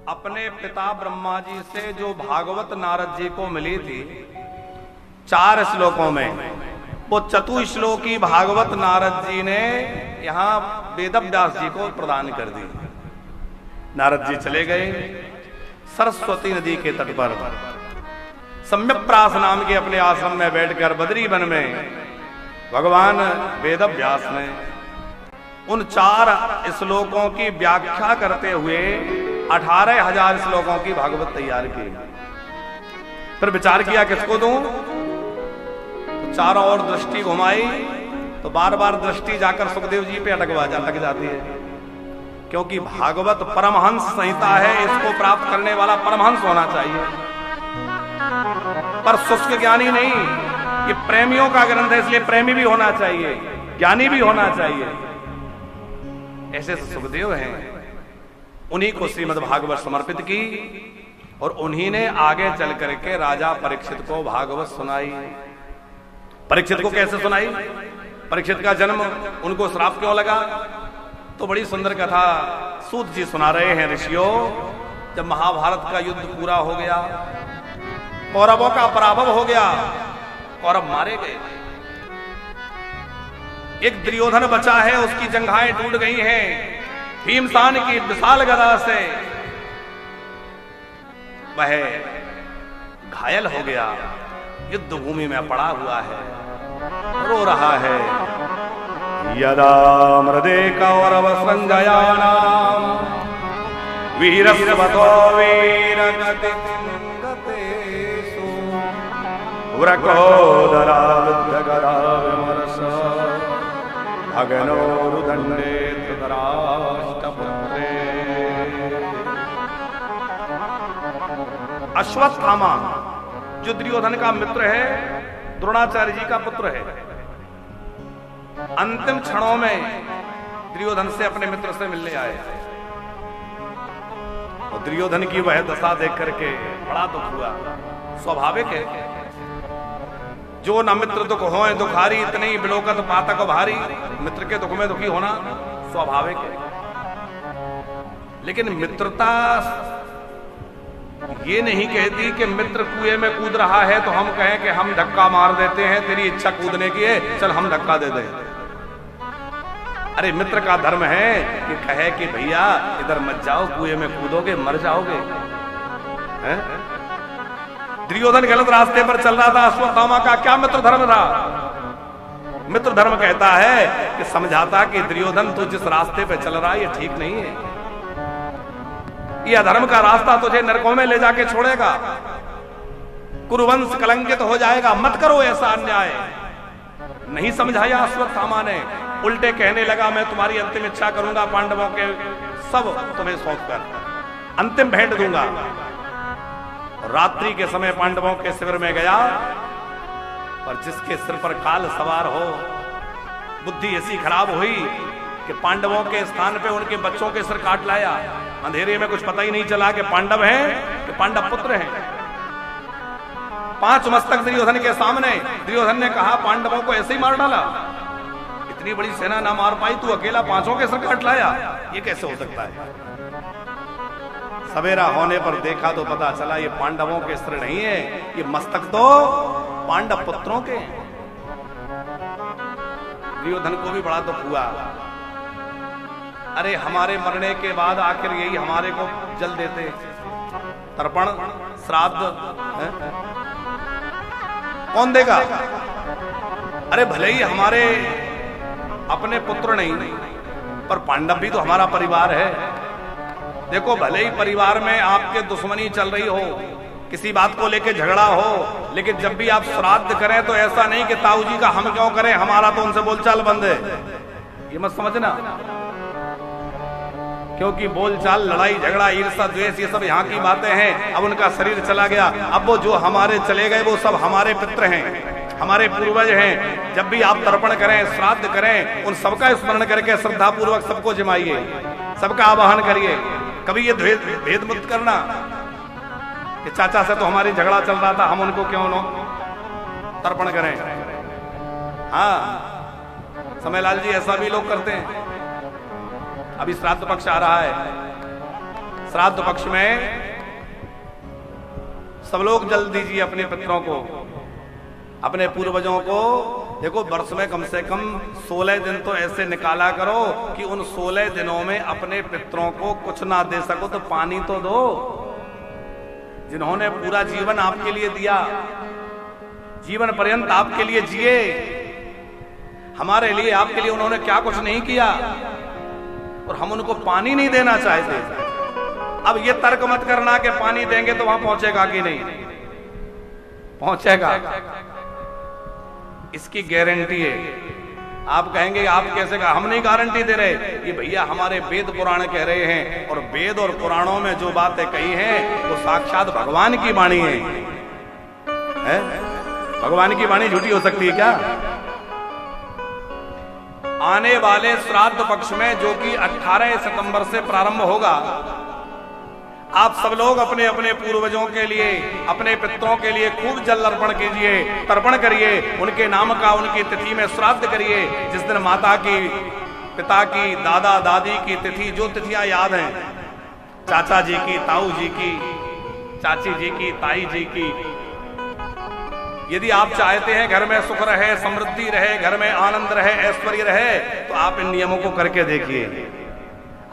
अपने पिता ब्रह्मा जी से जो भागवत नारद जी को मिली थी 4 श्लोकों में, वो चतुश्लोकी भागवत नारद जी ने यहां वेदव्यास जी को प्रदान कर दी। नारद जी चले गए सरस्वती नदी के तट पर, सम्यक्प्रास नाम के अपने आश्रम में बैठकर बद्री वन में भगवान वेदव्यास ने उन 4 श्लोकों की व्याख्या करते हुए 18,000 श्लोकों की भागवत तैयार की। फिर विचार किया किसको दूं, तो चारों ओर दृष्टि घुमाई तो बार बार दृष्टि जाकर सुखदेव जी पे अटक जाती है, क्योंकि भागवत परमहंस संहिता है, इसको प्राप्त करने वाला परमहंस होना चाहिए, पर शुष्क ज्ञानी नहीं। ये प्रेमियों का ग्रंथ है, इसलिए प्रेमी भी होना चाहिए, ज्ञानी भी होना चाहिए। ऐसे सुखदेव हैं, उन्हीं को श्रीमद् भागवत समर्पित की और उन्हीं ने आगे चल करके राजा परीक्षित को भागवत सुनाई। परीक्षित को कैसे सुनाई? परीक्षित का जन्म उनको श्राप क्यों लगा? तो बड़ी सुंदर कथा सूत जी सुना रहे हैं ऋषियों। जब महाभारत का युद्ध पूरा हो गया, कौरवों का पराभव हो गया, कौरव मारे गए, एक दुर्योधन बचा है, उसकी जंघाएं टूट गई हैं भीमसेन की विशाल गदा से, वह घायल हो गया, युद्ध भूमि में पड़ा हुआ है, रो रहा है। यदा मृदे कौरव संजयानाम वीरस्वतो वीरगतिगतेषु व्रकोदरा विद्यगदा विमर्श भगनोरुदण्डे धृतराष्ट्रपुत्रे। अश्वत्थामा जो दुर्योधन का मित्र है, द्रोणाचार्य जी का पुत्र है, अंतिम क्षणों में दुर्योधन से अपने मित्र से मिलने आए और दुर्योधन की वह दशा देख करके बड़ा दुख हुआ। स्वाभाविक है, जो न मित्र दुख होए दुखारी, इतने ही बिलोकत पातक भारी। मित्र के दुख में दुखी होना स्वाभाविक है, लेकिन मित्रता ये नहीं कहती कि मित्र कुएं में कूद रहा है तो हम कहें कि हम धक्का मार देते हैं, तेरी इच्छा कूदने की है, चल हम धक्का दे दें। अरे मित्र का धर्म है कि कहे कि भैया इधर मत जाओ, कुएं में कूदोगे मर जाओगे। दुर्योधन गलत रास्ते पर चल रहा था, अश्वत्थामा का क्या मित्र धर्म था? मित्र धर्म कहता है कि समझाता कि दुर्योधन तू जिस रास्ते पे चल रहा है ये ठीक नहीं है, ये अधर्म का रास्ता तुझे नरकों में ले जाके छोड़ेगा, कुरुवंश कलंकित हो जाएगा, मत करो ऐसा अन्याय। नहीं समझाया अश्वत्थामा ने, उल्टे कहने लगा मैं तुम्हारी अंतिम इच्छा करूंगा, पांडवों के सब तुम्हें सौंप कर अंतिम भेंट दूंगा। रात्रि के समय पांडवों के शिविर में गया, पर जिसके सिर पर काल सवार हो, बुद्धि ऐसी खराब हुई कि पांडवों के स्थान पे उनके बच्चों के सिर काट लाया। अंधेरे में कुछ पता ही नहीं चला कि पांडव हैं कि पांडव पुत्र हैं। 5 मस्तक दुर्योधन के सामने दुर्योधन ने कहा पांडवों को ऐसे ही मार डाला, इतनी बड़ी सेना ना मार पाई, तू अकेला 5 के सिर काट लाया, ये कैसे हो सकता है? सवेरा होने पर देखा तो पता चला ये पांडवों के सिर नहीं है, ये मस्तक तो पांडव पुत्रों के। दुर्योधन को भी बड़ा दुख हुआ। अरे हमारे मरने के बाद आखिर यही हमारे को जल देते, तर्पण श्राद्ध कौन देगा? अरे भले ही हमारे अपने पुत्र नहीं, पर पांडव भी तो हमारा परिवार है। देखो भले ही परिवार में आपके दुश्मनी चल रही हो, किसी बात को लेके झगड़ा हो, लेकिन जब भी आप श्राद्ध करें तो ऐसा नहीं कि ताऊ जी का हम क्यों करें, हमारा तो उनसे बोलचाल बंद है, ये मत समझना। क्योंकि बोलचाल, लड़ाई झगड़ा, ईर्ष्या द्वेष, ये सब यहाँ की बातें हैं। अब उनका शरीर चला गया, अब वो जो हमारे चले गए वो सब हमारे पित्र हैं, हमारे पूर्वज हैं। जब भी आप तर्पण करें, श्राद्ध करें, उन सबका स्मरण करके श्रद्धा पूर्वक सबको जमाइए, सबका आवाहन करिए। कभी ये भेद मुक्त करना कि चाचा से तो हमारी झगड़ा चल रहा था, हम उनको क्यों तर्पण करें। हाँ, समयलाल जी ऐसा भी लोग करते हैं। अभी श्राद्ध पक्ष आ रहा है, श्राद्ध पक्ष में सब लोग जल दीजिए अपने पितरों को, अपने पूर्वजों को। देखो वर्ष में कम से कम 16 दिन तो ऐसे निकाला करो कि उन 16 दिनों में अपने पितरों को कुछ ना दे सको तो पानी तो दो। जिन्होंने पूरा जीवन आपके लिए दिया, जीवन पर्यंत आपके लिए जिए, हमारे लिए आपके लिए उन्होंने क्या कुछ नहीं किया, और हम उनको पानी नहीं देना चाहते। अब ये तर्क मत करना कि पानी देंगे तो वहां पहुंचेगा कि नहीं पहुंचेगा, इसकी गारंटी है। आप कहेंगे आप कैसे कहा, हम नहीं गारंटी दे रहे, ये भैया हमारे वेद पुराण कह रहे हैं, और वेद और पुराणों में जो बातें कही हैं वो साक्षात भगवान की वाणी है? भगवान की वाणी झूठी हो सकती है क्या? आने वाले श्राद्ध पक्ष में जो कि 18 सितंबर से प्रारंभ होगा, आप सब लोग अपने अपने पूर्वजों के लिए, अपने पितरों के लिए खूब जल अर्पण कीजिए, तर्पण करिए, उनके नाम का उनकी तिथि में श्राद्ध करिए। जिस दिन माता की, पिता की, दादा दादी की तिथि, जो तिथियां याद हैं, चाचा जी की, ताऊ जी की, चाची जी की, ताई जी की, यदि आप चाहते हैं घर में सुख रहे, समृद्धि रहे, घर में आनंद रहे, ऐश्वर्य रहे, तो आप इन नियमों को करके देखिए।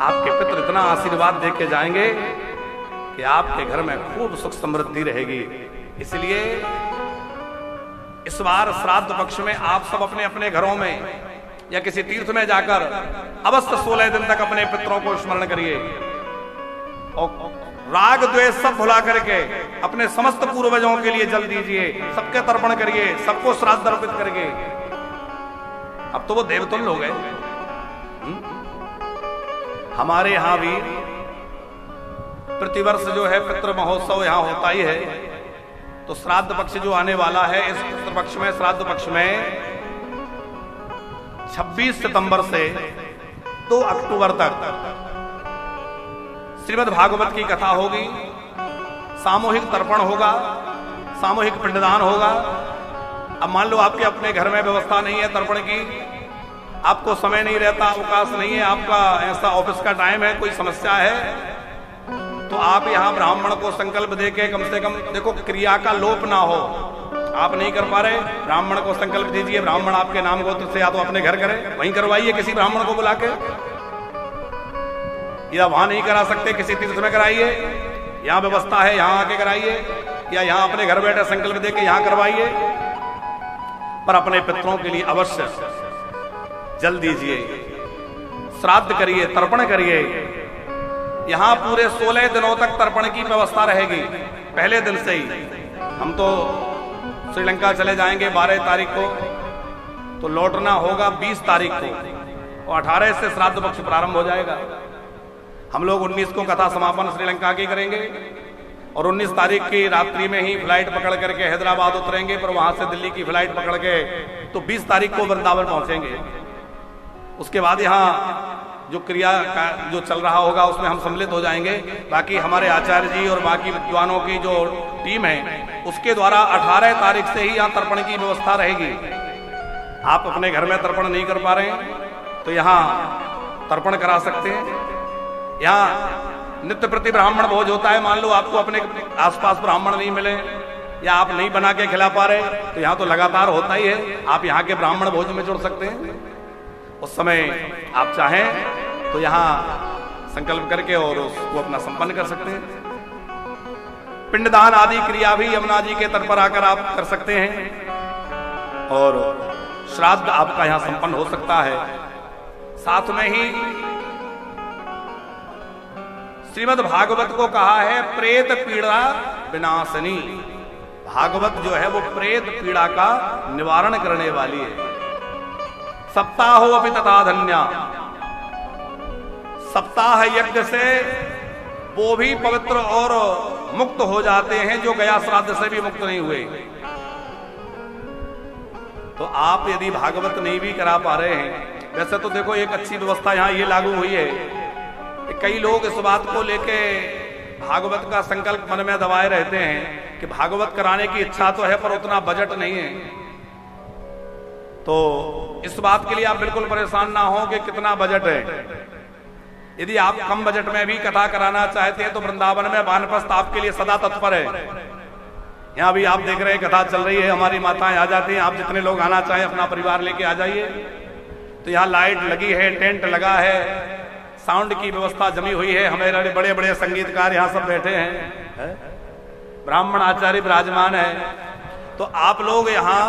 आपके पितर इतना आशीर्वाद दे के जाएंगे कि आपके घर में खूब सुख समृद्धि रहेगी। इसलिए इस बार श्राद्ध पक्ष में आप सब अपने अपने घरों में या किसी तीर्थ में जाकर अवश्य 16 दिन तक अपने पितरों को स्मरण करिए, और राग द्वेष सब भुला करके अपने समस्त पूर्वजों के लिए जल दीजिए, सबके तर्पण करिए, सबको श्राद्ध अर्पित करिए। अब तो वो देवतुल्य हो गए। हमारे यहां भी प्रतिवर्ष जो है पितृ महोत्सव यहां होता ही है। तो श्राद्ध पक्ष जो आने वाला है, इस पितृ पक्ष में, श्राद्ध पक्ष में 26 सितंबर से 2 अक्टूबर तक श्रीमद् भागवत की कथा होगी, सामूहिक तर्पण होगा, सामूहिक पिंडदान होगा। अब मान लो आपके अपने घर में व्यवस्था नहीं है तर्पण की, आपको समय नहीं रहता, अवकाश नहीं है, आपका ऐसा ऑफिस का टाइम है, कोई समस्या है, तो आप यहाँ ब्राह्मण को संकल्प देके कम से कम, देखो क्रिया का लोप ना हो, आप नहीं कर पा रहे, ब्राह्मण को संकल्प दीजिए, ब्राह्मण आपके नाम गोत्र से या तो अपने घर करे, वहीं करवाइए किसी ब्राह्मण को बुला के, या वहां नहीं करा सकते किसी तीर्थ में कराइए, यहाँ व्यवस्था है यहाँ आके कराइए, या यहाँ अपने घर बैठे संकल्प देके यहाँ करवाइए, पर अपने पितरों के लिए अवश्य जल दीजिए, श्राद्ध करिए, तर्पण करिए। यहां पूरे 16 दिनों तक तर्पण की व्यवस्था रहेगी, पहले दिन से ही। हम तो श्रीलंका चले जाएंगे 12 तारीख को, तो लौटना होगा 20 तारीख को, और 18 से श्राद्ध पक्ष प्रारंभ हो जाएगा। हम लोग 19 को कथा समापन श्रीलंका की करेंगे, और 19 तारीख की रात्रि में ही फ्लाइट पकड़ करके हैदराबाद उतरेंगे, पर वहां से दिल्ली की फ्लाइट पकड़ के तो 20 तारीख को वृंदावन पहुंचेंगे। उसके बाद यहाँ जो क्रिया का जो चल रहा होगा उसमें हम सम्मिलित हो जाएंगे। बाकी हमारे आचार्य जी और बाकी विद्वानों की जो टीम है, उसके द्वारा 18 तारीख से ही यहाँ तर्पण की व्यवस्था रहेगी। आप अपने घर में तर्पण नहीं कर पा रहे हैं तो यहाँ तर्पण करा सकते हैं। यहाँ नित्य प्रति ब्राह्मण भोज होता है। मान लो आपको अपने आसपास ब्राह्मण नहीं मिले या आप नहीं बना के खिला पा रहे, तो यहाँ तो लगातार होता ही है, आप यहाँ के ब्राह्मण भोज में जुड़ सकते हैं। उस समय आप चाहें तो यहाँ संकल्प करके और उसको अपना संपन्न कर सकते हैं। पिंडदान आदि क्रिया भी यमुना जी के तट पर आकर आप कर सकते हैं और श्राद्ध आपका यहाँ संपन्न हो सकता है। साथ में ही श्रीमद् भागवत को कहा है प्रेत पीड़ा विनाशनी। भागवत जो है वो प्रेत पीड़ा का निवारण करने वाली है। सप्ताहो अपि तथा धन्या, सप्ताह यज्ञ से वो भी पवित्र और मुक्त हो जाते हैं जो गया श्राद्ध से भी मुक्त नहीं हुए। तो आप यदि भागवत नहीं भी करा पा रहे हैं, वैसे तो देखो एक अच्छी व्यवस्था यहाँ ये लागू हुई है कि कई लोग इस बात को लेके भागवत का संकल्प मन में दबाए रहते हैं कि भागवत कराने की इच्छा तो है पर उतना बजट नहीं है। तो इस बात के लिए आप बिल्कुल परेशान ना हो कि कितना बजट है। यदि आप कम बजट में भी कथा कराना चाहते हैं तो वृंदावन में वानप्रस्थ आपके लिए सदा तत्पर है। यहाँ भी आप देख रहे हैं कथा चल रही है, हमारी माताएं आ जाती हैं, आप जितने लोग आना चाहें अपना परिवार लेके आ जाइए। तो यहाँ लाइट लगी है, टेंट लगा है, साउंड की व्यवस्था जमी हुई है, हमारे बड़े बड़े संगीतकार यहाँ सब बैठे हैं, ब्राह्मण आचार्य विराजमान है। तो आप लोग यहाँ,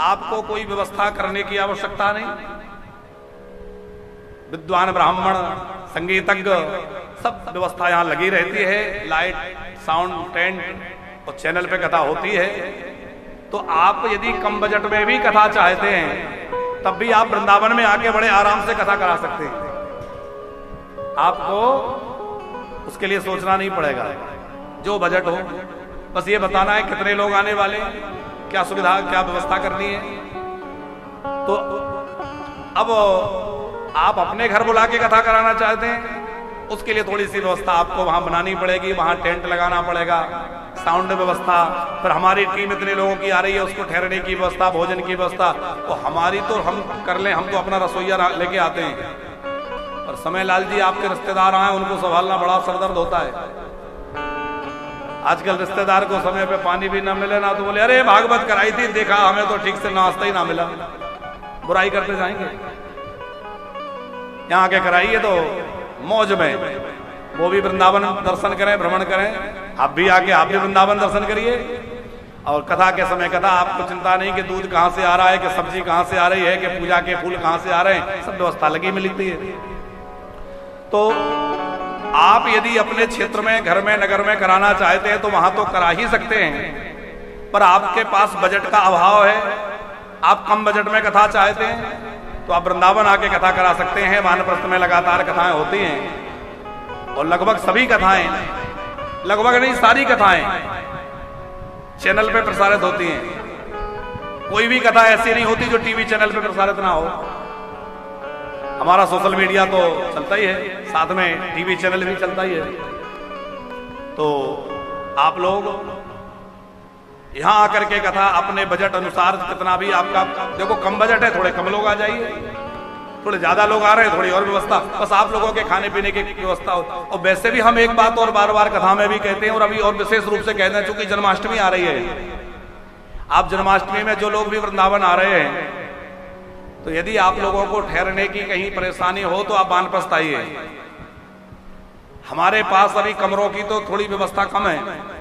आपको कोई व्यवस्था करने की आवश्यकता नहीं। विद्वान ब्राह्मण, संगीतज्ञ, सब व्यवस्था यहाँ लगी रहती है, लाइट, साउंड, टेंट और चैनल पे कथा होती है। तो आप यदि कम बजट में भी कथा चाहते हैं तब भी आप वृंदावन में आके बड़े आराम से कथा करा सकते हैं। आपको उसके लिए सोचना नहीं पड़ेगा, जो बजट हो, बस ये बताना है कितने लोग आने वाले, क्या सुविधा, क्या व्यवस्था करनी है। तो अब आप अपने घर बुला के कथा कराना चाहते हैं, उसके लिए थोड़ी सी व्यवस्था आपको वहां बनानी पड़ेगी, वहां टेंट लगाना पड़ेगा, साउंड व्यवस्था, फिर हमारी टीम इतने लोगों की आ रही है, उसको ठहरने की व्यवस्था, भोजन की व्यवस्था, तो हमारी तो हम कर लें, हम तो अपना रसोईया लेके आते हैं। और समय लाल जी आपके रिश्तेदार आए, उनको संभालना बड़ा सरदर्द होता है। आजकल रिश्तेदार को समय पे पानी भी ना मिले ना तो बोले अरे भागवत कराई थी, देखा हमें तो ठीक से नाश्ता ही ना मिला, बुराई करते जाएंगे। यहाँ आके कराइए तो मौज में, वो भी वृंदावन दर्शन करें, भ्रमण करें, आप भी आके आप भी वृंदावन दर्शन करिए। और कथा के समय कथा, आपको चिंता नहीं कि दूध कहाँ से आ रहा है, कि सब्जी कहाँ से आ रही है, कि पूजा के फूल कहाँ से आ रहे हैं, सब व्यवस्था लगी मिलती है। तो आप यदि अपने क्षेत्र में, घर में, नगर में कराना चाहते हैं तो वहां तो करा ही सकते हैं, पर आपके पास बजट का अभाव है, आप कम बजट में कथा चाहते हैं तो आप वृंदावन आके कथा करा सकते हैं। वानप्रस्थ में लगातार कथाएं होती हैं और लगभग सभी कथाएं, लगभग नहीं सारी कथाएं चैनल पे प्रसारित होती हैं। कोई भी कथा ऐसी नहीं होती जो टीवी चैनल पे प्रसारित ना हो। हमारा सोशल मीडिया तो चलता ही है, साथ में टीवी चैनल भी चलता ही है। तो आप लोग यहां आकर के कथा अपने बजट अनुसार, कितना भी आपका, देखो कम बजट है, थोड़े कम लोग आ जाइए, थोड़े ज्यादा लोग आ रहे हैं, थोड़ी और व्यवस्था, बस आप लोगों के खाने पीने की व्यवस्था हो। और वैसे भी हम एक बात और बार बार कथा में भी कहते हैं, और अभी और विशेष रूप से कहते हैं, चूंकि जन्माष्टमी आ रही है, आप जन्माष्टमी में जो लोग भी वृंदावन आ रहे हैं, तो यदि आप लोगों को ठहरने की कहीं परेशानी हो तो आप वानप्रस्थ आइए। हमारे पास अभी कमरों की तो थोड़ी व्यवस्था कम है,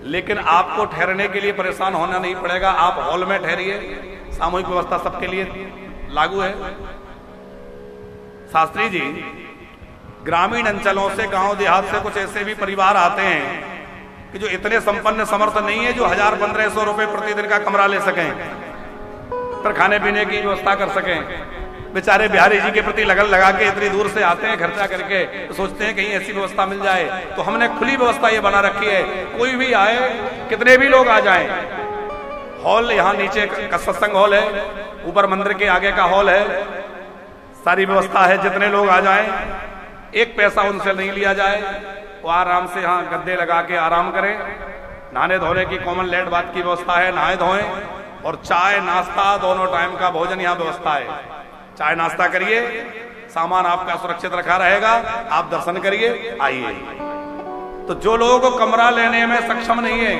लेकिन आपको ठहरने के लिए परेशान होना नहीं पड़ेगा। आप हॉल में ठहरिए, सामूहिक व्यवस्था सबके लिए लागू है। शास्त्री जी, ग्रामीण अंचलों से, गांव देहात से कुछ ऐसे भी परिवार आते हैं कि जो इतने संपन्न समर्थ नहीं है जो 1000-1500 रुपए प्रतिदिन का कमरा ले सकें, पर खाने पीने की व्यवस्था कर सकें। बेचारे बिहारी जी के प्रति लगन लगा के इतनी दूर से आते हैं खर्चा करके, तो सोचते हैं कहीं ऐसी व्यवस्था मिल जाए। तो हमने खुली व्यवस्था ये बना रखी है, कोई भी आए, कितने भी लोग आ जाएं। हॉल यहाँ नीचे का सत्संग हॉल है, ऊपर मंदिर के आगे का हॉल है, सारी व्यवस्था है। जितने लोग आ जाएं, एक पैसा उनसे नहीं लिया जाए, वो आराम से यहाँ गद्दे लगा के आराम करें। नहाने धोने की कॉमन लेट बात की व्यवस्था है, नहाए धोएं, और चाय नाश्ता दोनों टाइम का भोजन यहाँ व्यवस्था है। चाय नाश्ता करिए, सामान आपका सुरक्षित रखा रहेगा, आप दर्शन करिए, आइए। तो जो लोगों को कमरा लेने में सक्षम नहीं है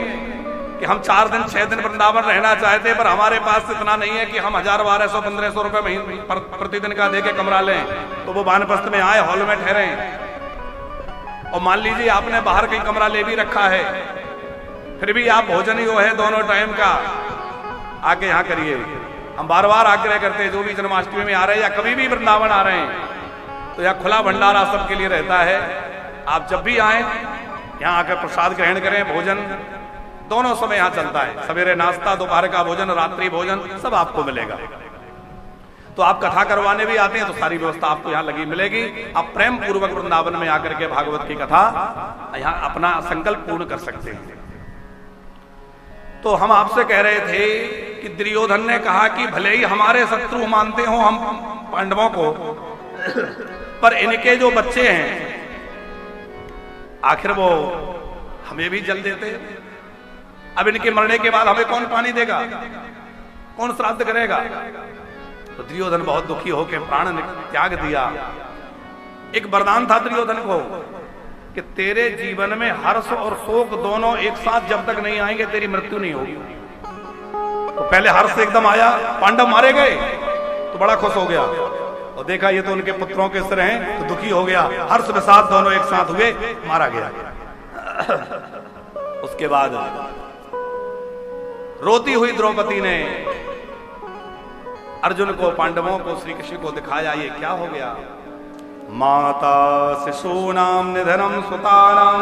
कि हम 4 दिन 6 दिन वृंदावन रहना चाहते हैं, पर हमारे पास इतना नहीं है कि हम 1000-1200-1500 रुपए महीने प्रतिदिन का दे के कमरा लें, तो वो वानप्रस्थ में आए, हॉल में ठहरे। और मान लीजिए आपने बाहर कहीं कमरा ले भी रखा है, फिर भी आप भोजन ही वो है दोनों टाइम का, आके यहाँ करिए। हम बार बार आग्रह करते हैं, जो भी जन्माष्टमी में आ रहे हैं या कभी भी वृंदावन आ रहे हैं, तो यहाँ खुला भंडारा सबके लिए रहता है। आप जब भी आए यहाँ आकर प्रसाद ग्रहण करें, भोजन दोनों समय यहाँ चलता है, सवेरे नाश्ता, दोपहर का भोजन, रात्रि भोजन सब आपको मिलेगा। तो आप कथा करवाने भी आते हैं तो सारी व्यवस्था आपको यहाँ लगी मिलेगी। आप प्रेम पूर्वक वृंदावन में आकर के भागवत की कथा यहाँ अपना संकल्प पूर्ण कर सकते हैं। तो हम आपसे कह रहे थे कि दुर्योधन ने कहा कि भले ही हमारे शत्रु मानते हो हम पांडवों को, पर इनके जो बच्चे हैं आखिर वो हमें भी जल देते। अब इनके मरने के बाद हमें कौन पानी देगा, कौन श्राद्ध करेगा? तो दुर्योधन बहुत दुखी होकर प्राण त्याग दिया। एक वरदान था दुर्योधन को कि तेरे जीवन में हर्ष और शोक दोनों एक साथ जब तक नहीं आएंगे तेरी मृत्यु नहीं होगी। तो पहले हर्ष एकदम आया, पांडव मारे गए तो बड़ा खुश हो गया, और देखा ये तो उनके पुत्रों के सिर हैं तो दुखी हो गया। हर्ष के साथ दोनों एक साथ हुए, मारा गया। उसके बाद रोती हुई द्रौपदी ने अर्जुन को, पांडवों को, श्री कृष्ण को दिखाया ये क्या हो गया। माता शिशूनाम निधनम सुतानाम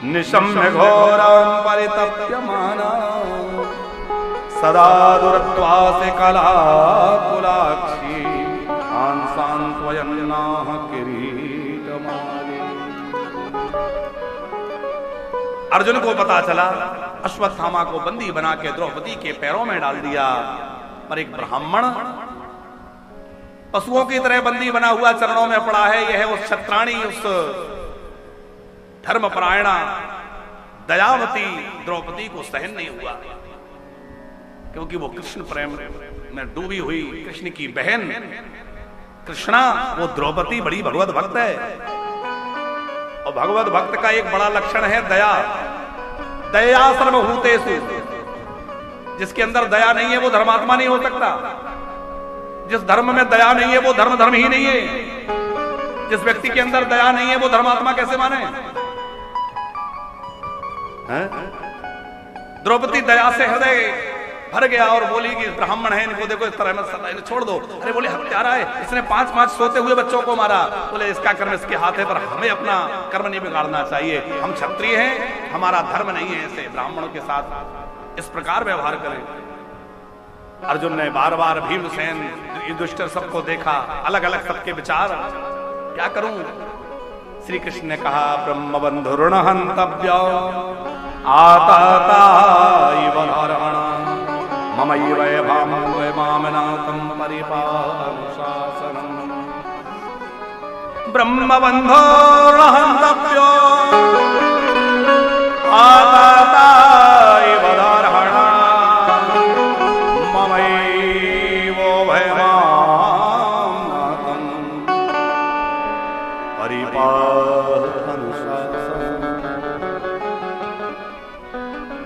निशम्य घोराम परितप्यमाना सदा दुरत्वा से कला कुलाक्षी सांत्वयन्नाह किरीटमाली। अर्जुन को पता चला, अश्वत्थामा को बंदी बना के द्रौपदी के पैरों में डाल दिया, पर एक ब्राह्मण पशुओं की तरह बंदी बना हुआ चरणों में पड़ा है। यह उस क्षत्राणी, उस धर्मपरायणा दयावती द्रौपदी को सहन नहीं हुआ, क्योंकि वो कृष्ण प्रेम में डूबी हुई कृष्ण की बहन कृष्णा, वो द्रौपदी बड़ी भगवत भक्त है। और भगवत भक्त का एक बड़ा लक्षण है दया। दया सर्वभूतेषु, जिसके अंदर दया नहीं है वो धर्मात्मा नहीं हो सकता। जिस धर्म में दया नहीं है वो धर्म ही नहीं है। जिस व्यक्ति के अंदर दया नहीं है वो धर्मात्मा कैसे माने? द्रौपदी दया से हृदय भर गया और बोली कि ब्राह्मण है, इनको देखो इस तरह में छोड़ दो। अरे बोले हत्यारा है, इसने 5-5 सोते हुए बच्चों को मारा। बोले इसका कर्म इसके हाथ है, पर हमें अपना कर्म नहीं बिगाड़ना चाहिए। हम क्षत्रिय हैं, हमारा धर्म नहीं है ऐसे ब्राह्मणों के साथ इस प्रकार व्यवहार करें। अर्जुन ने बार बार भीमसेन, युधिष्ठिर सबको देखा, अलग अलग सबके विचार, क्या करूं? श्री कृष्ण ने कहा ब्रह्म बंधु ऋण हंतव्य आता ममैव मामनाथं परिपालुशासनम्। ब्रह्म बंधो ऋण हंतव्यो आता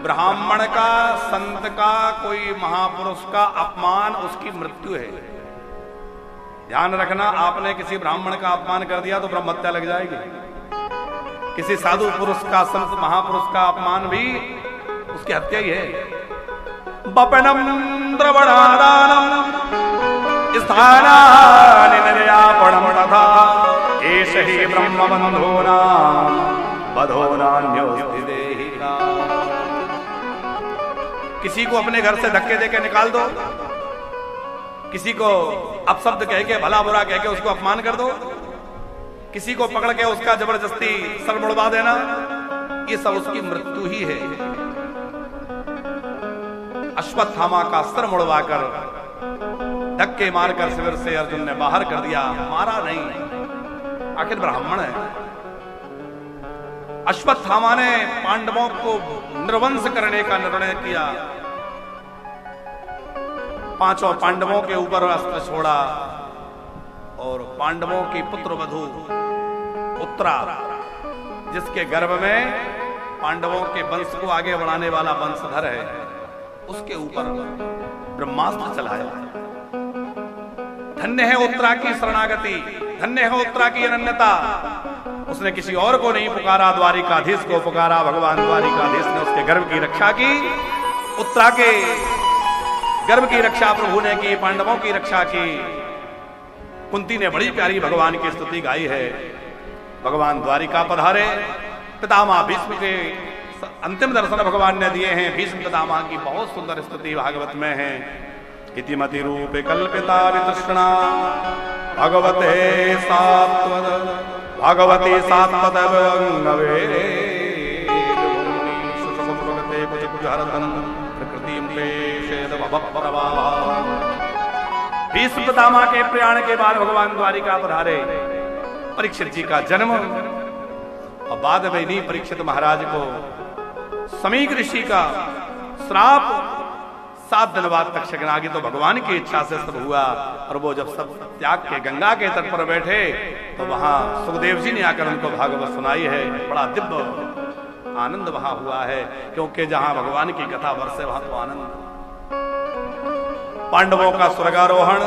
ब्राह्मण का, संत का, कोई महापुरुष का अपमान उसकी मृत्यु है। ध्यान रखना, आपने किसी ब्राह्मण का अपमान कर दिया तो ब्रह्म हत्या लग जाएगी। किसी साधु पुरुष का, संत महापुरुष का अपमान भी उसकी हत्या ही है। बपनम द्रवणादानम स्थानानि निर्यापणम तथा एष हि ब्रह्म बंधूनां बधोनान्योऽस्ति देहिका। किसी को अपने घर से धक्के देके निकाल दो, किसी को अपशब्द कह के, भला बुरा कह के उसको अपमान कर दो, किसी को पकड़ के उसका जबरदस्ती सर मुड़वा देना, ये सब उसकी मृत्यु ही है। अश्वत्थामा का सर मुड़वा कर, धक्के मारकर शिविर से अर्जुन ने बाहर कर दिया, मारा नहीं, आखिर ब्राह्मण है। अश्वत्थामा ने पांडवों को निर्वंश करने का निर्णय किया, 5 पांडवों के ऊपर अस्त्र छोड़ा और पांडवों की पुत्र वधू उत्तरा, जिसके गर्भ में पांडवों के वंश को आगे बढ़ाने वाला वंशधर है, उसके ऊपर ब्रह्मास्त्र चलाया। धन्य है उत्तरा की शरणागति, धन्य है उत्तरा की अनन्यता। उसने किसी और को नहीं पुकारा, द्वारिकाधीश को पुकारा। भगवान द्वारिकाधीश ने उसके गर्भ की रक्षा की, उत्तरा के गर्भ की रक्षा प्रभु ने की, पांडवों की रक्षा की। कुंती ने बड़ी प्यारी भगवान की स्तुति गाई है। भगवान द्वारिका पधारे, पितामह भीष्म के अंतिम दर्शन भगवान ने दिए हैं। भीष्म पितामह की बहुत सुंदर स्तुति भागवत में है। इतिमति रूपे कल्पिता वितृष्णा भगवते सात्वत भगवती सात्वतवे भीष्म पितामह के प्रयाण के बाद भगवान द्वारिका पधारे। परीक्षित जी का जन्म और बाद में इन्हीं परीक्षित महाराज को समीक ऋषि का श्राप 7 दिन बाद तक्षकनागी तो भगवान की इच्छा से सब हुआ। और वो जब सब त्याग के गंगा के तट पर बैठे तो वहां सुखदेव जी ने आकर उनको भागवत सुनाई है। बड़ा दिव्य आनंद वहां हुआ है, क्योंकि जहां भगवान की कथा बरसे वहां तो आनंद। पांडवों का स्वर्गारोहण,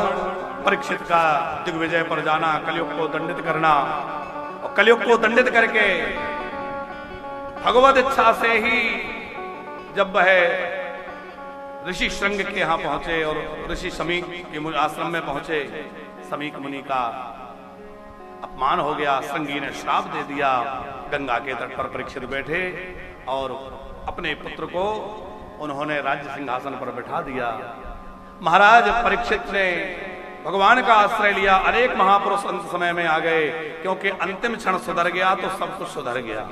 परीक्षित का दिग्विजय पर जाना, कलयुग को दंडित करना, और कलयुग को दंडित करके भगवत इच्छा से ही जब वह ऋषि श्रृंग के यहां पहुंचे और ऋषि समीक के आश्रम में पहुंचे, समीक मुनि का अपमान हो गया, श्रृंगी ने श्राप दे दिया। गंगा के तट पर परीक्षित बैठे और अपने पुत्र को उन्होंने राज्य सिंहासन पर बैठा दिया। महाराज परीक्षित ने भगवान का आश्रय लिया। अनेक महापुरुष अंत समय में आ गए, क्योंकि अंतिम क्षण सुधर गया तो सब कुछ सुधर गया।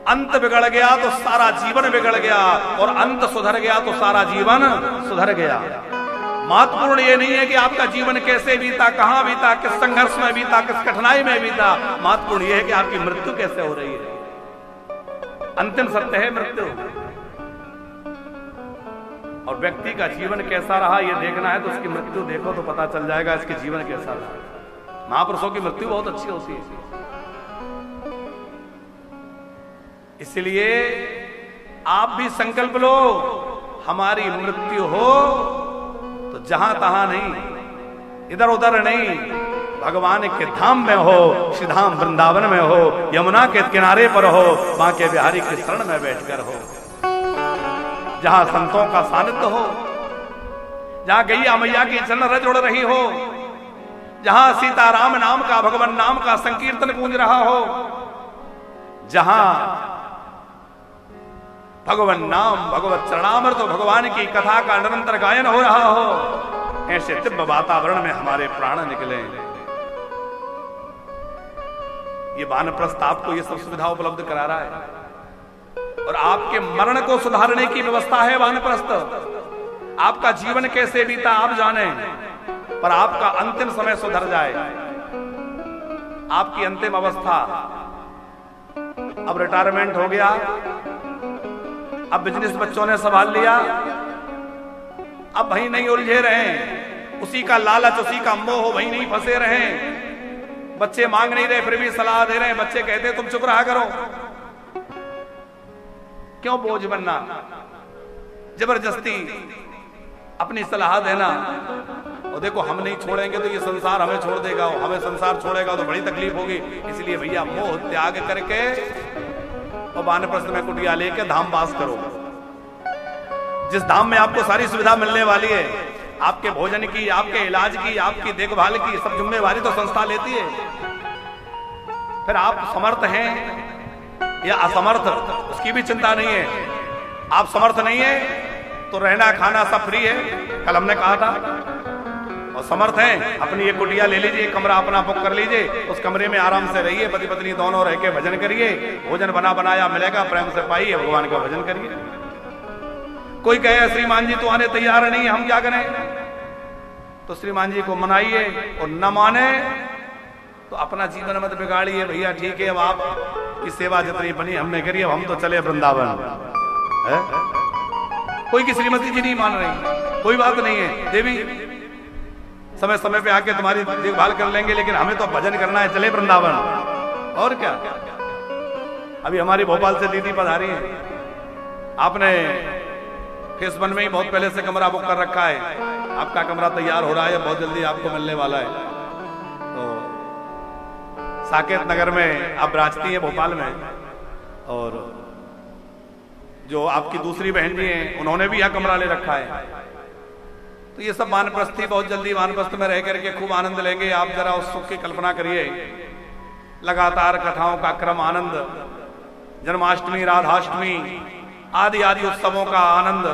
अंत बिगड़ गया तो सारा जीवन बिगड़ गया, और अंत सुधर गया तो सारा जीवन सुधर गया। महत्वपूर्ण ये नहीं है कि आपका जीवन कैसे बीता, कहां बीता, किस संघर्ष में बीता, किस कठिनाई में बीता। महत्वपूर्ण ये है कि आपकी मृत्यु कैसे हो रही है। अंतिम सत्य है मृत्यु, और व्यक्ति का जीवन कैसा रहा ये देखना है तो उसकी मृत्यु देखो तो पता चल जाएगा इसके जीवन कैसा रहा। महापुरुषों की मृत्यु बहुत अच्छी होती है। इसलिए आप भी संकल्प लो, हमारी मृत्यु हो तो जहां तहां नहीं, इधर उधर नहीं, भगवान के धाम में हो, श्रीधाम वृंदावन में हो, यमुना के किनारे पर हो, बांके बिहारी के शरण में बैठकर हो, जहां संतों का सानिध्य हो, जहां गैया मैया की चरण रज उड़ रही हो, जहां सीताराम नाम का, भगवान नाम का संकीर्तन गूंज रहा हो, जहां भगवान नाम, भगवत चरणामृत, तो भगवान की कथा का निरंतर गायन हो रहा हो, ऐसे दिव्य वातावरण में हमारे प्राण निकले। ये वानप्रस्थ आपको ये सब सुविधा उपलब्ध करा रहा है, और आपके मरण को सुधारने की व्यवस्था है वानप्रस्थ। आपका जीवन कैसे बीता आप जाने, पर आपका अंतिम समय सुधर जाए, आपकी अंतिम अवस्था। अब रिटायरमेंट हो गया, अब बिजनेस बच्चों ने संभाल लिया, अब वहीं नहीं उलझे रहे, उसी का लालच, उसी का मोह, वहीं नहीं फंसे रहे। बच्चे मांग नहीं रहे फिर भी सलाह दे रहे हैं। बच्चे कहते तुम चुप रहा करो, क्यों बोझ बनना, जबरदस्ती अपनी सलाह देना। और देखो हम नहीं छोड़ेंगे तो ये संसार हमें छोड़ देगा, हमें संसार छोड़ेगा तो बड़ी तकलीफ होगी। इसलिए भैया मोह त्याग करके और वानप्रस्थ में कुटिया लेके धाम वास करो। जिस धाम में आपको सारी सुविधा मिलने वाली है, आपके भोजन की, आपके इलाज की, आपकी देखभाल की सब जिम्मेवारी तो संस्था लेती है। फिर आप समर्थ हैं या असमर्थ, उसकी भी चिंता नहीं है। आप समर्थ नहीं है तो रहना खाना सब फ्री है, कल हमने कहा था। और समर्थ हैं, अपनी एक कुटिया ले लीजिए, कमरा अपना बुक कर लीजिए, उस कमरे में आराम से रहिए, पति पत्नी दोनों रह के भजन करिए। भोजन बना बनाया मिलेगा, प्रेम से पाइए, भगवान का भजन करिए। कोई कहे श्रीमान जी तो आने तैयार नहीं, हम क्या करें, तो श्रीमान जी को मनाइए, और न माने तो अपना जीवन मत बिगाड़िए। भैया ठीक है, अब आपकी सेवा जितनी बनी हमने करी, अब हम तो चले वृंदावन है? कोई की श्रीमती जी नहीं मान रही, कोई बात नहीं है, देवी समय समय पे आके तुम्हारी देखभाल कर लेंगे, लेकिन हमें तो भजन करना है, चले वृंदावन। और क्या, अभी हमारी भोपाल से दीदी पधारी है, आपने फेस 1 में ही बहुत पहले से कमरा बुक कर रखा है, आपका कमरा तैयार हो रहा है, बहुत जल्दी आपको मिलने वाला है। तो साकेत नगर में आप राजती है भोपाल में, और जो आपकी दूसरी बहन जी हैं उन्होंने भी यह कमरा ले रखा है। तो ये सब वानप्रस्थी बहुत जल्दी वानप्रस्थ में रह करके खूब आनंद लेंगे। आप जरा उस सुख की कल्पना करिए, लगातार कथाओं का क्रम आनंद, जन्माष्टमी, राधाष्टमी आदि आदि उत्सवों का आनंद।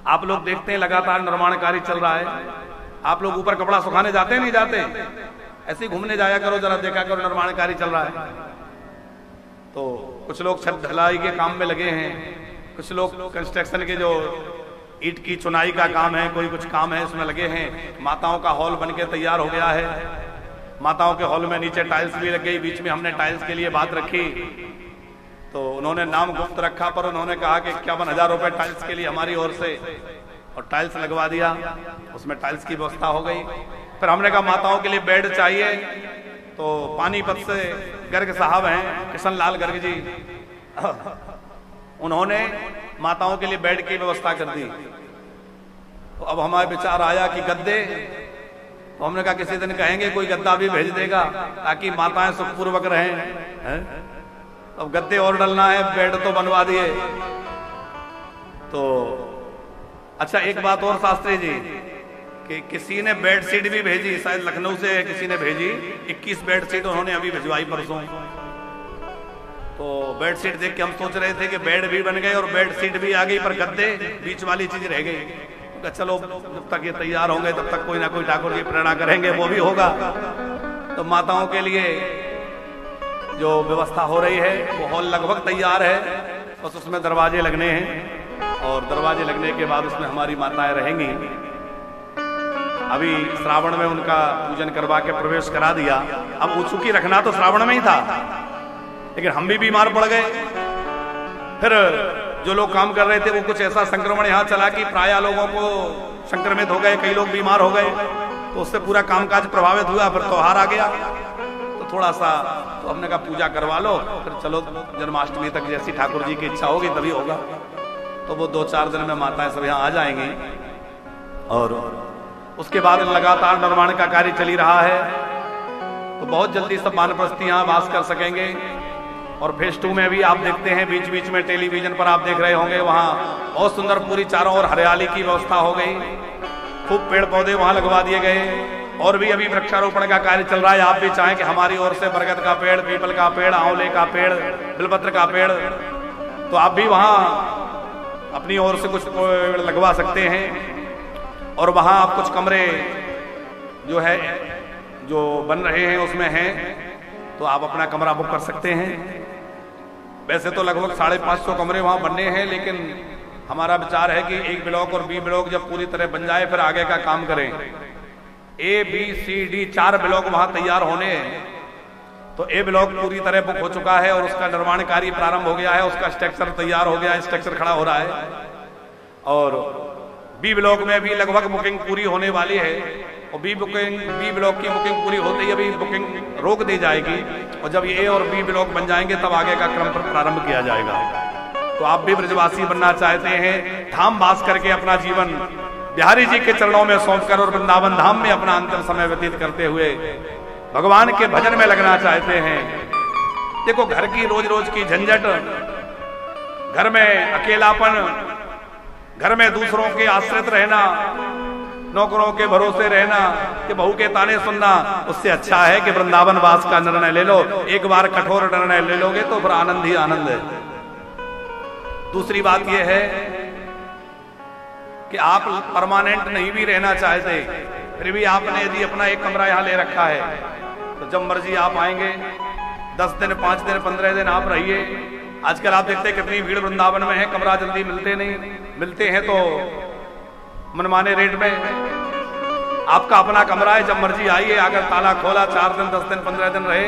आप लोग देखते हैं लगातार निर्माण कार्य चल रहा है। आप लोग ऊपर कपड़ा सुखाने जाते नहीं जाते, ऐसे ही घूमने जाया करो, जरा देखा करो निर्माण कार्य चल रहा है। तो कुछ लोग छत ढलाई के काम में लगे हैं, कुछ लोग कंस्ट्रक्शन के जो ईंट की चुनाई का काम है, कोई कुछ काम है उसमें लगे हैं। माताओं का हॉल बनके तैयार हो गया है। माताओं के हॉल में नीचे टाइल्स भी लग गई, बीच में हमने टाइल्स के लिए बात रखी। तो उन्होंने नाम गुप्त रखा, पर उन्होंने कहा कि 51,000 रुपए टाइल्स के लिए हमारी ओर से, और टाइल्स लगवा दिया। उसमें टाइल्स की व्यवस्था हो गई। फिर हमने कहा माताओं के लिए बेड चाहिए, तो पानीपत से गर्ग साहब हैं, किशन लाल गर्ग जी, उन्होंने माताओं के लिए बेड की व्यवस्था कर दी। तो अब हमारे विचार आया कि गद्दे, तो हमने कहा किसी दिन कहेंगे कोई गद्दा भी भेज देगा ताकि माताएं सुखपूर्वक रहें। अब गद्दे और डलना है, बेड तो बनवा दिए। तो अच्छा, एक बात और शास्त्री जी, कि किसी ने बेड शीट भी भेजी, शायद लखनऊ से किसी ने भेजी, 21 बेड शीट उन्होंने अभी भिजवाई परसों। तो बेड शीट देख के हम सोच रहे थे कि बेड भी बन गए और बेड शीट भी आ गई, पर गद्दे बीच वाली चीज रह गई। तो चलो जब तक ये तैयार होंगे तब तक कोई ना कोई ठाकुर जी प्रेरणा करेंगे, वो भी होगा। तो माताओं के लिए जो व्यवस्था हो रही है वो हॉल लगभग तैयार है, बस उसमें दरवाजे लगने हैं, और दरवाजे लगने के बाद उसमें हमारी माताएं रहेंगी। अभी श्रावण में उनका पूजन करवा के प्रवेश करा दिया। अब ऊचुकी रखना तो श्रावण में ही था, लेकिन हम भी बीमार पड़ गए। फिर जो लोग काम कर रहे थे वो कुछ ऐसा संक्रमण यहाँ चला कि प्राय लोगों को संक्रमित हो गए, कई लोग बीमार हो गए, तो उससे पूरा कामकाज प्रभावित हुआ। फिर त्योहार आ गया, तो थोड़ा सा तो हमने कहा पूजा करवा लो, फिर चलो जन्माष्टमी तक जैसी ठाकुर जी की इच्छा होगी तभी होगा। तो वो 2-4 दिन में माताएं सब यहाँ आ जाएंगी, और उसके बाद लगातार निर्माण का कार्य चली रहा है। तो बहुत जल्दी सब वानप्रस्थी यहाँ वास कर सकेंगे। और फेज 2 में भी आप देखते हैं, बीच बीच में टेलीविजन पर आप देख रहे होंगे, वहाँ बहुत सुंदर पूरी चारों ओर हरियाली की व्यवस्था हो गई, खूब पेड़ पौधे वहाँ लगवा दिए गए। और भी अभी वृक्षारोपण का कार्य चल रहा है। आप भी चाहें कि हमारी ओर से बरगद का पेड़, पीपल का पेड़, आंवले का पेड़, बिलपत्र का पेड़, तो आप भी वहाँ अपनी ओर से कुछ पेड़ लगवा सकते हैं। और वहाँ आप कुछ कमरे जो है जो बन रहे हैं उसमें हैं, तो आप अपना कमरा बुक कर सकते हैं। वैसे तो लगभग 550 कमरे वहाँ बनने हैं, लेकिन हमारा विचार है कि A ब्लॉक और B ब्लॉक जब पूरी तरह बन जाए फिर आगे का काम करें। A, B, C, D 4 block वहाँ तैयार होने हैं। तो A ब्लॉक पूरी तरह बुक हो चुका है और उसका निर्माण कार्य प्रारंभ हो गया है, उसका स्ट्रक्चर तैयार हो गया है, स्ट्रक्चर खड़ा हो रहा है। और B ब्लॉक में भी लगभग बुकिंग पूरी होने वाली है, और B ब्लॉक की बुकिंग पूरी होते ही अभी बुकिंग रोक दी जाएगी, और जब ये A और B ब्लॉक बन जाएंगे तब आगे का क्रम पर प्रारंभ किया जाएगा। तो आप भी ब्रजवासी बनना चाहते हैं, धाम वास करके अपना जीवन बिहारी जी के चरणों में सौंपकर और वृंदावन धाम में अपना अंतिम समय व्यतीत करते हुए भगवान के भजन में लगना चाहते हैं। देखो, घर की रोज रोज की झंझट, घर में अकेलापन, घर में दूसरों के आश्रित रहना, नौकरों के भरोसे रहना, कि बहू के ताने सुनना, उससे अच्छा है कि वृंदावन वास का निर्णय ले लो। एक बार कठोर निर्णय ले लोगे तो फिर आनंद ही आनंद है। दूसरी बात यह है कि आप परमानेंट नहीं भी रहना चाहते, फिर भी आपने यदि अपना एक कमरा यहाँ ले रखा है तो जब मर्जी आप आएंगे, 10 दिन, 5 दिन, 15 दिन आप रहिए। आजकल आप देखते हैं कितनी भीड़ वृंदावन में है, कमरा जल्दी मिलते नहीं, मिलते हैं तो मनमाने रेट में। आपका अपना कमरा है, जब मर्जी आइए, अगर ताला खोला, 4 दिन, 10 दिन, 15 दिन रहे,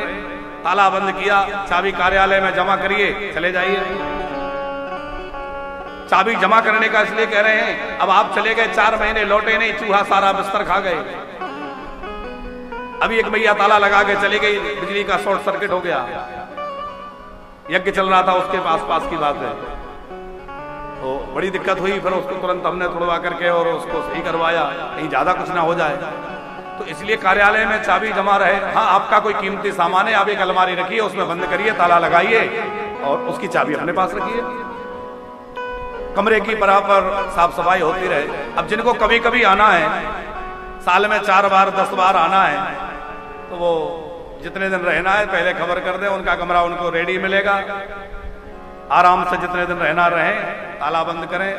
ताला बंद किया, चाबी कार्यालय में जमा करिए, चले जाइए। चाबी जमा करने का इसलिए कह रहे हैं, अब आप चले गए 4 महीने, लौटे नहीं, चूहा सारा बिस्तर खा गए। अभी एक भैया ताला लगा के चली गई, बिजली का शॉर्ट सर्किट हो गया, यज्ञ चल रहा था उसके पास की बात है, तो बड़ी दिक्कत हुई। फिर उसको तुरंत हमने तोड़वा करके और उसको सही करवाया, कहीं ज्यादा कुछ ना हो जाए। तो इसलिए कार्यालय में चाबी जमा रहे। हाँ, आपका कोई कीमती सामान है, आप एक अलमारी रखिए, उसमें बंद करिए, ताला लगाइए और उसकी चाबी अपने पास रखिए। कमरे की बराबर साफ सफाई होती रहे। अब जिनको कभी कभी आना है, साल में 4 बार 10 बार आना है, तो वो जितने दिन रहना है पहले खबर कर दें, उनका कमरा उनको रेडी मिलेगा। आराम से जितने दिन रहना रहे, ताला बंद करें,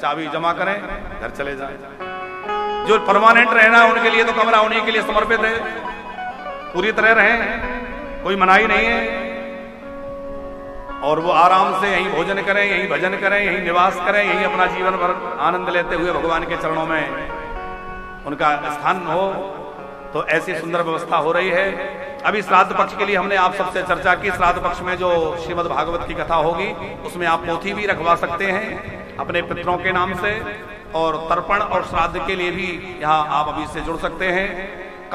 चाबी जमा करें, घर चले जाएं। जो परमानेंट रहना है उनके लिए तो कमरा उन्हीं के लिए समर्पित है, पूरी तरह रहें, कोई मनाही नहीं है। और वो आराम से यहीं भोजन करें, यहीं भजन करें, यहीं निवास करें, यहीं अपना जीवन भर आनंद लेते हुए भगवान के चरणों में उनका स्थान हो। तो ऐसी सुंदर व्यवस्था हो रही है। अभी श्राद्ध पक्ष के लिए हमने आप सबसे चर्चा की। श्राद्ध पक्ष में जो श्रीमद् भागवत की कथा होगी उसमें आप पोथी भी रखवा सकते हैं अपने पितरों के नाम से, और तर्पण और श्राद्ध के लिए भी यहाँ आप अभी से जुड़ सकते हैं।